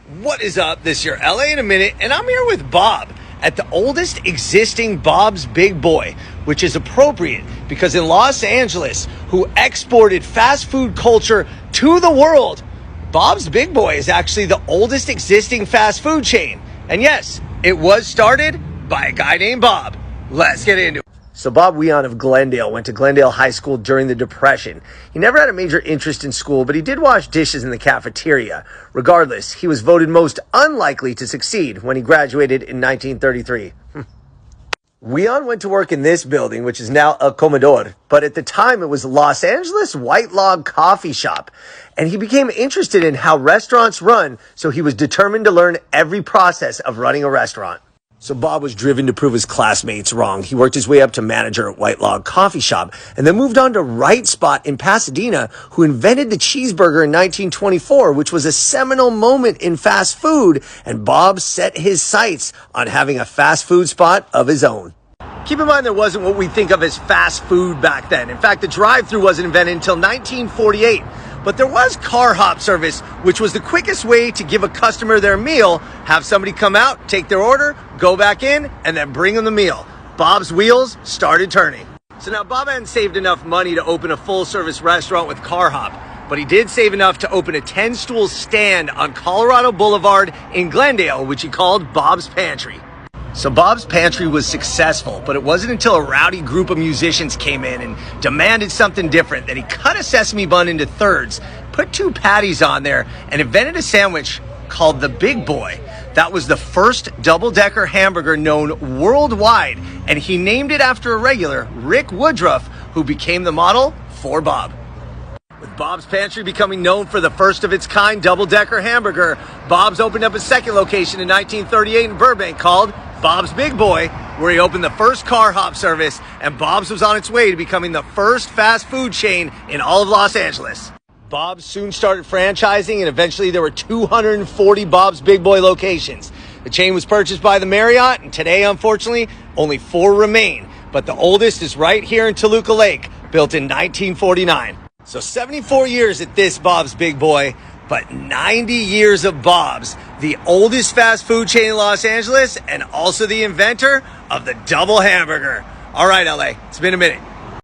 What is up? This is your LA in a minute, and I'm here with Bob at the oldest existing Bob's Big Boy, which is appropriate because in Los Angeles, who exported fast food culture to the world, Bob's Big Boy is actually the oldest existing fast food chain. And yes, it was started by a guy named Bob. Let's get into it. So Bob Weon of Glendale went to Glendale High School during the Depression. He never had a major interest in school, but he did wash dishes in the cafeteria. Regardless, he was voted most unlikely to succeed when he graduated in 1933. Weon went to work in this building, which is now a Comedor, but at the time it was Los Angeles White Log Coffee Shop. And he became interested in how restaurants run, so he was determined to learn every process of running a restaurant. So Bob was driven to prove his classmates wrong. He worked his way up to manager at White Log Coffee Shop and then moved on to Right Spot in Pasadena, who invented the cheeseburger in 1924, which was a seminal moment in fast food. And Bob set his sights on having a fast food spot of his own. Keep in mind, there wasn't what we think of as fast food back then. In fact, the drive-thru wasn't invented until 1948. But there was car hop service, which was the quickest way to give a customer their meal, have somebody come out, take their order, go back in, and then bring them the meal. Bob's wheels started turning. So now Bob hadn't saved enough money to open a full-service restaurant with car hop, but he did save enough to open a 10-stool stand on Colorado Boulevard in Glendale, which he called Bob's Pantry. So Bob's Pantry was successful, but it wasn't until a rowdy group of musicians came in and demanded something different that he cut a sesame bun into thirds, put 2 patties on there, and invented a sandwich called the Big Boy. That was the first double-decker hamburger known worldwide, and he named it after a regular, Rick Woodruff, who became the model for Bob. With Bob's Pantry becoming known for the first of its kind double-decker hamburger, Bob's opened up a second location in 1938 in Burbank called Bob's Big Boy, where he opened the first car hop service, and Bob's was on its way to becoming the first fast food chain in all of Los Angeles. Bob's soon started franchising, and eventually there were 240 Bob's Big Boy locations. The chain was purchased by the Marriott, and today, unfortunately, only 4 remain. But the oldest is right here in Toluca Lake, built in 1949. So 74 years at this Bob's Big Boy, but 90 years of Bob's, the oldest fast food chain in Los Angeles and also the inventor of the double hamburger. All right, LA, it's been a minute.